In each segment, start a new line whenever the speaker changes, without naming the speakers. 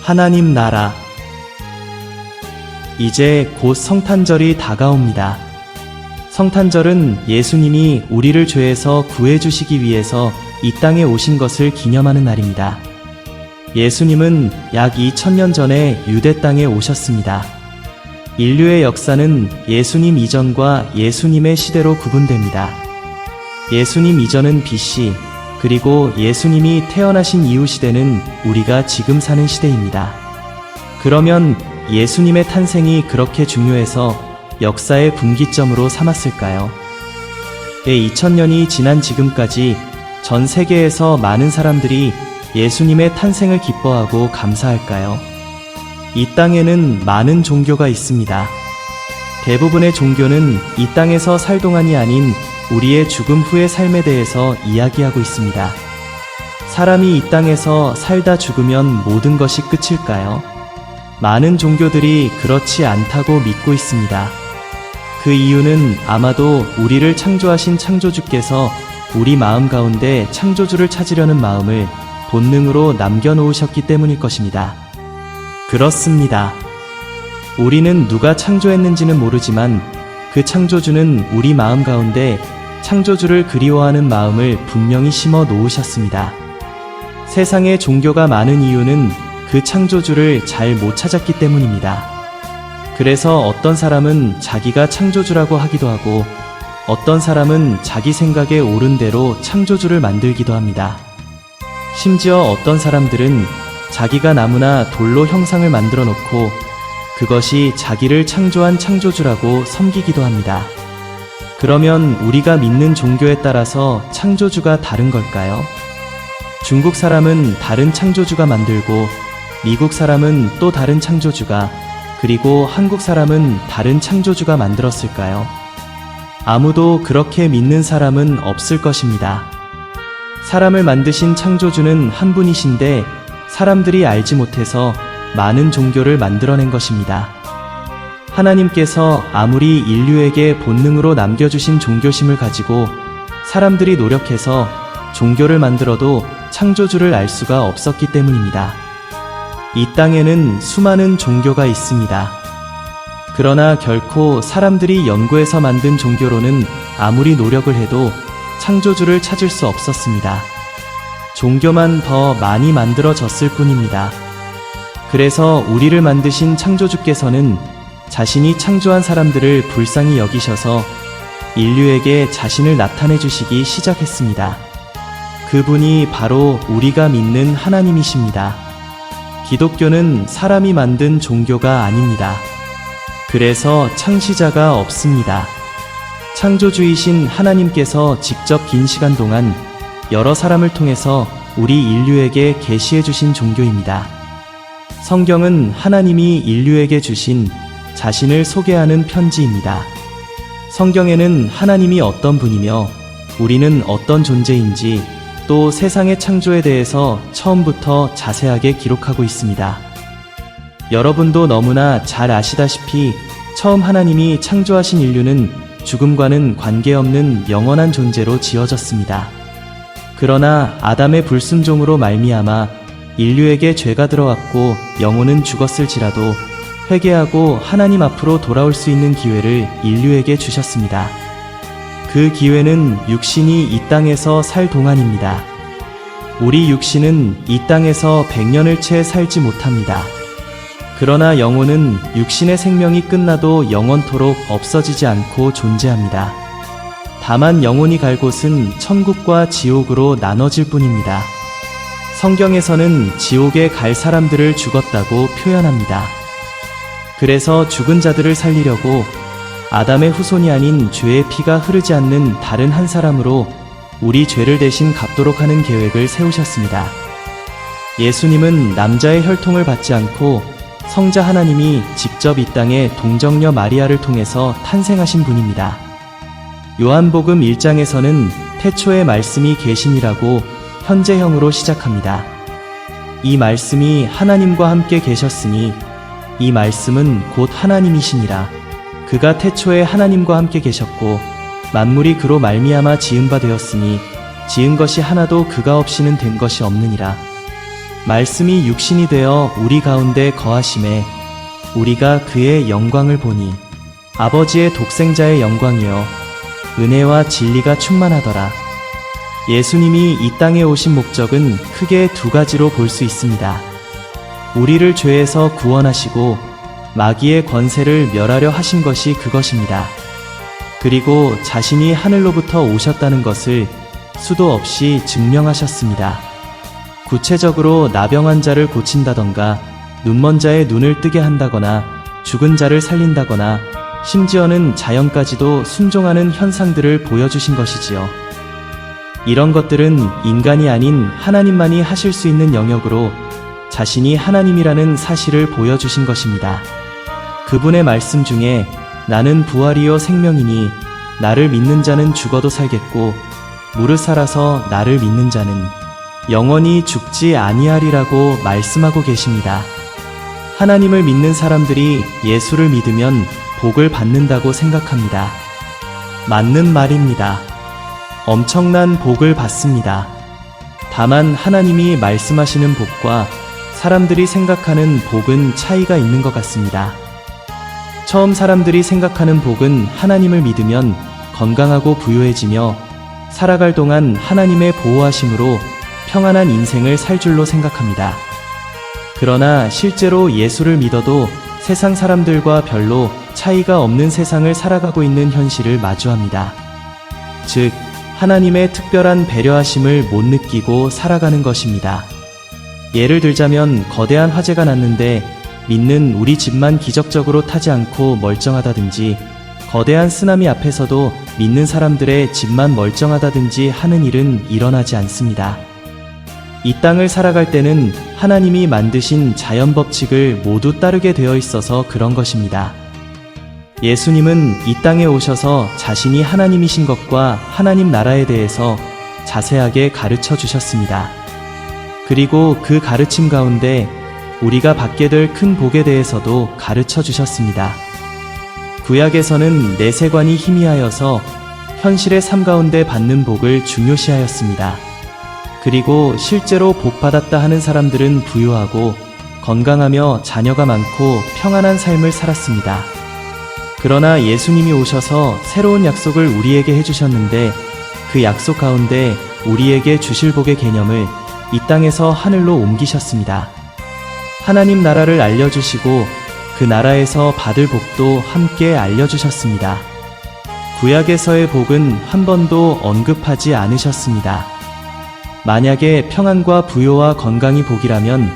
하나님 나라. 이제 곧 성탄절이 다가옵니다. 성탄절은 예수님이 우리를 죄에서 구해주시기 위해서 이 땅에 오신 것을 기념하는 날입니다. 예수님은 약 2000년 전에 유대 땅에 오셨습니다. 인류의 역사는 예수님 이전과 예수님의 시대로 구분됩니다. 예수님 이전은 BC, 그리고 예수님이 태어나신 이후 시대는 우리가 지금 사는 시대입니다. 그러면 예수님의 탄생이 그렇게 중요해서 역사의 분기점으로 삼았을까요? 2000년이 지난 지금까지 전 세계에서 많은 사람들이 예수님의 탄생을 기뻐하고 감사할까요? 이 땅에는 많은 종교가 있습니다. 대부분의 종교는 이 땅에서 살 동안이 아닌 우리의 죽음 후의 삶에 대해서 이야기하고 있습니다. 사람이 이 땅에서 살다 죽으면 모든 것이 끝일까요? 많은 종교들이 그렇지 않다고 믿고 있습니다. 그 이유는 아마도 우리를 창조하신 창조주께서 우리 마음 가운데 창조주를 찾으려는 마음을 본능으로 남겨놓으셨기 때문일 것입니다. 그렇습니다. 우리는 누가 창조했는지는 모르지만 그 창조주는 우리 마음 가운데 창조주를 그리워하는 마음을 분명히 심어 놓으셨습니다. 세상에 종교가 많은 이유는 그 창조주를 잘 못 찾았기 때문입니다. 그래서 어떤 사람은 자기가 창조주라고 하기도 하고 어떤 사람은 자기 생각에 옳은 대로 창조주를 만들기도 합니다. 심지어 어떤 사람들은 자기가 나무나 돌로 형상을 만들어 놓고 그것이 자기를 창조한 창조주라고 섬기기도 합니다. 그러면 우리가 믿는 종교에 따라서 창조주가 다른 걸까요? 중국 사람은 다른 창조주가 만들고 미국 사람은 또 다른 창조주가 그리고 한국 사람은 다른 창조주가 만들었을까요? 아무도 그렇게 믿는 사람은 없을 것입니다. 사람을 만드신 창조주는 한 분이신데 사람들이 알지 못해서 많은 종교를 만들어낸 것입니다. 하나님께서 아무리 인류에게 본능으로 남겨주신 종교심을 가지고 사람들이 노력해서 종교를 만들어도 창조주를 알 수가 없었기 때문입니다. 이 땅에는 수많은 종교가 있습니다. 그러나 결코 사람들이 연구해서 만든 종교로는 아무리 노력을 해도 창조주를 찾을 수 없었습니다. 종교만 더 많이 만들어졌을 뿐입니다. 그래서 우리를 만드신 창조주께서는 자신이 창조한 사람들을 불쌍히 여기셔서 인류에게 자신을 나타내 주시기 시작했습니다. 그분이 바로 우리가 믿는 하나님이십니다. 기독교는 사람이 만든 종교가 아닙니다. 그래서 창시자가 없습니다. 창조주이신 하나님께서 직접 긴 시간 동안 여러 사람을 통해서 우리 인류에게 계시해 주신 종교입니다. 성경은 하나님이 인류에게 주신 자신을 소개하는 편지입니다. 성경에는 하나님이 어떤 분이며 우리는 어떤 존재인지 또 세상의 창조에 대해서 처음부터 자세하게 기록하고 있습니다. 여러분도 너무나 잘 아시다시피 처음 하나님이 창조하신 인류는 죽음과는 관계없는 영원한 존재로 지어졌습니다. 그러나 아담의 불순종으로 말미암아 인류에게 죄가 들어왔고 영혼은 죽었을지라도 회개하고 하나님 앞으로 돌아올 수 있는 기회를 인류에게 주셨습니다. 그 기회는 육신이 이 땅에서 살 동안입니다. 우리 육신은 이 땅에서 100년을 채 살지 못합니다. 그러나 영혼은 육신의 생명이 끝나도 영원토록 없어지지 않고 존재합니다. 다만 영혼이 갈 곳은 천국과 지옥으로 나눠질 뿐입니다. 성경에서는 지옥에 갈 사람들을 죽었다고 표현합니다. 그래서 죽은 자들을 살리려고 아담의 후손이 아닌 죄의 피가 흐르지 않는 다른 한 사람으로 우리 죄를 대신 갚도록 하는 계획을 세우셨습니다. 예수님은 남자의 혈통을 받지 않고 성자 하나님이 직접 이 땅에 동정녀 마리아를 통해서 탄생하신 분입니다. 요한복음 1장에서는 태초에 말씀이 계시니라고 현재형으로 시작합니다. 이 말씀이 하나님과 함께 계셨으니 이 말씀은 곧 하나님이시니라. 그가 태초에 하나님과 함께 계셨고 만물이 그로 말미암아 지은 바 되었으니 지은 것이 하나도 그가 없이는 된 것이 없느니라. 말씀이 육신이 되어 우리 가운데 거하심에 우리가 그의 영광을 보니 아버지의 독생자의 영광이요 은혜와 진리가 충만하더라. 예수님이 이 땅에 오신 목적은 크게 두 가지로 볼 수 있습니다. 우리를 죄에서 구원하시고 마귀의 권세를 멸하려 하신 것이 그것입니다. 그리고 자신이 하늘로부터 오셨다는 것을 수도 없이 증명하셨습니다. 구체적으로 나병 환자를 고친다던가 눈먼 자의 눈을 뜨게 한다거나 죽은 자를 살린다거나 심지어는 자연까지도 순종하는 현상들을 보여주신 것이지요. 이런 것들은 인간이 아닌 하나님만이 하실 수 있는 영역으로 자신이 하나님이라는 사실을 보여주신 것입니다. 그분의 말씀 중에 나는 부활이요 생명이니 나를 믿는 자는 죽어도 살겠고 무릇 살아서 나를 믿는 자는 영원히 죽지 아니하리라고 말씀하고 계십니다. 하나님을 믿는 사람들이 예수를 믿으면 복을 받는다고 생각합니다. 맞는 말입니다. 엄청난 복을 받습니다. 다만 하나님이 말씀하시는 복과 사람들이 생각하는 복은 차이가 있는 것 같습니다. 처음 사람들이 생각하는 복은 하나님을 믿으면 건강하고 부유해지며 살아갈 동안 하나님의 보호하심으로 평안한 인생을 살 줄로 생각합니다. 그러나 실제로 예수를 믿어도 세상 사람들과 별로 차이가 없는 세상을 살아가고 있는 현실을 마주합니다. 즉, 하나님의 특별한 배려하심을 못 느끼고 살아가는 것입니다. 예를 들자면 거대한 화재가 났는데 믿는 우리 집만 기적적으로 타지 않고 멀쩡하다든지 거대한 쓰나미 앞에서도 믿는 사람들의 집만 멀쩡하다든지 하는 일은 일어나지 않습니다. 이 땅을 살아갈 때는 하나님이 만드신 자연 법칙을 모두 따르게 되어 있어서 그런 것입니다. 예수님은 이 땅에 오셔서 자신이 하나님이신 것과 하나님 나라에 대해서 자세하게 가르쳐 주셨습니다. 그리고 그 가르침 가운데 우리가 받게 될 큰 복에 대해서도 가르쳐 주셨습니다. 구약에서는 내세관이 희미하여서 현실의 삶 가운데 받는 복을 중요시하였습니다. 그리고 실제로 복 받았다 하는 사람들은 부유하고 건강하며 자녀가 많고 평안한 삶을 살았습니다. 그러나 예수님이 오셔서 새로운 약속을 우리에게 해주셨는데 그 약속 가운데 우리에게 주실 복의 개념을 이 땅에서 하늘로 옮기셨습니다. 하나님 나라를 알려주시고 그 나라에서 받을 복도 함께 알려주셨습니다. 구약에서의 복은 한 번도 언급하지 않으셨습니다. 만약에 평안과 부요와 건강이 복이라면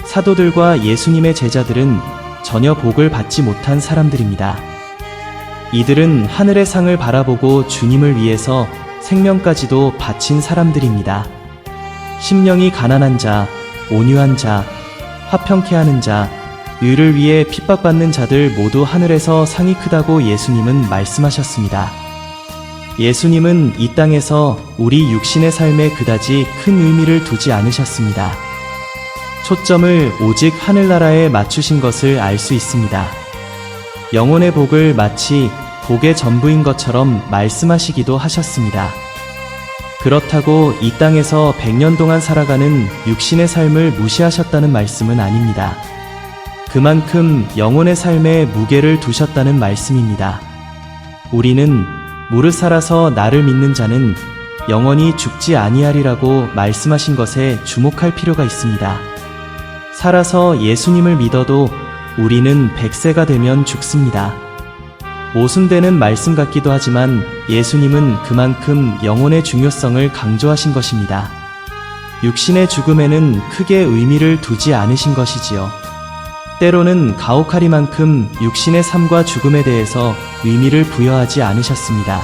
사도들과 예수님의 제자들은 전혀 복을 받지 못한 사람들입니다. 이들은 하늘의 상을 바라보고 주님을 위해서 생명까지도 바친 사람들입니다. 심령이 가난한 자, 온유한 자, 화평케 하는 자, 의를 위해 핍박받는 자들 모두 하늘에서 상이 크다고 예수님은 말씀하셨습니다. 예수님은 이 땅에서 우리 육신의 삶에 그다지 큰 의미를 두지 않으셨습니다. 초점을 오직 하늘나라에 맞추신 것을 알 수 있습니다. 영혼의 복을 마치 복의 전부인 것처럼 말씀하시기도 하셨습니다. 그렇다고 이 땅에서 100년 동안 살아가는 육신의 삶을 무시하셨다는 말씀은 아닙니다. 그만큼 영혼의 삶에 무게를 두셨다는 말씀입니다. 우리는 무릇 살아서 나를 믿는 자는 영원히 죽지 아니하리라고 말씀하신 것에 주목할 필요가 있습니다. 살아서 예수님을 믿어도 우리는 100세가 되면 죽습니다. 모순되는 말씀 같기도 하지만 예수님은 그만큼 영혼의 중요성을 강조하신 것입니다. 육신의 죽음에는 크게 의미를 두지 않으신 것이지요. 때로는 가혹하리만큼 육신의 삶과 죽음에 대해서 의미를 부여하지 않으셨습니다.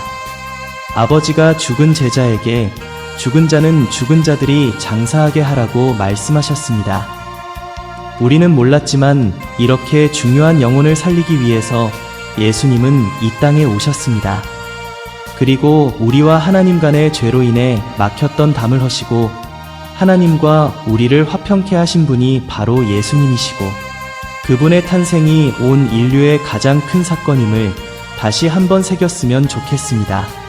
아버지가 죽은 제자에게 죽은 자는 죽은 자들이 장사하게 하라고 말씀하셨습니다. 우리는 몰랐지만 이렇게 중요한 영혼을 살리기 위해서 예수님은 이 땅에 오셨습니다. 그리고 우리와 하나님 간의 죄로 인해 막혔던 담을 허시고 하나님과 우리를 화평케 하신 분이 바로 예수님이시고 그분의 탄생이 온 인류의 가장 큰 사건임을 다시 한번 새겼으면 좋겠습니다.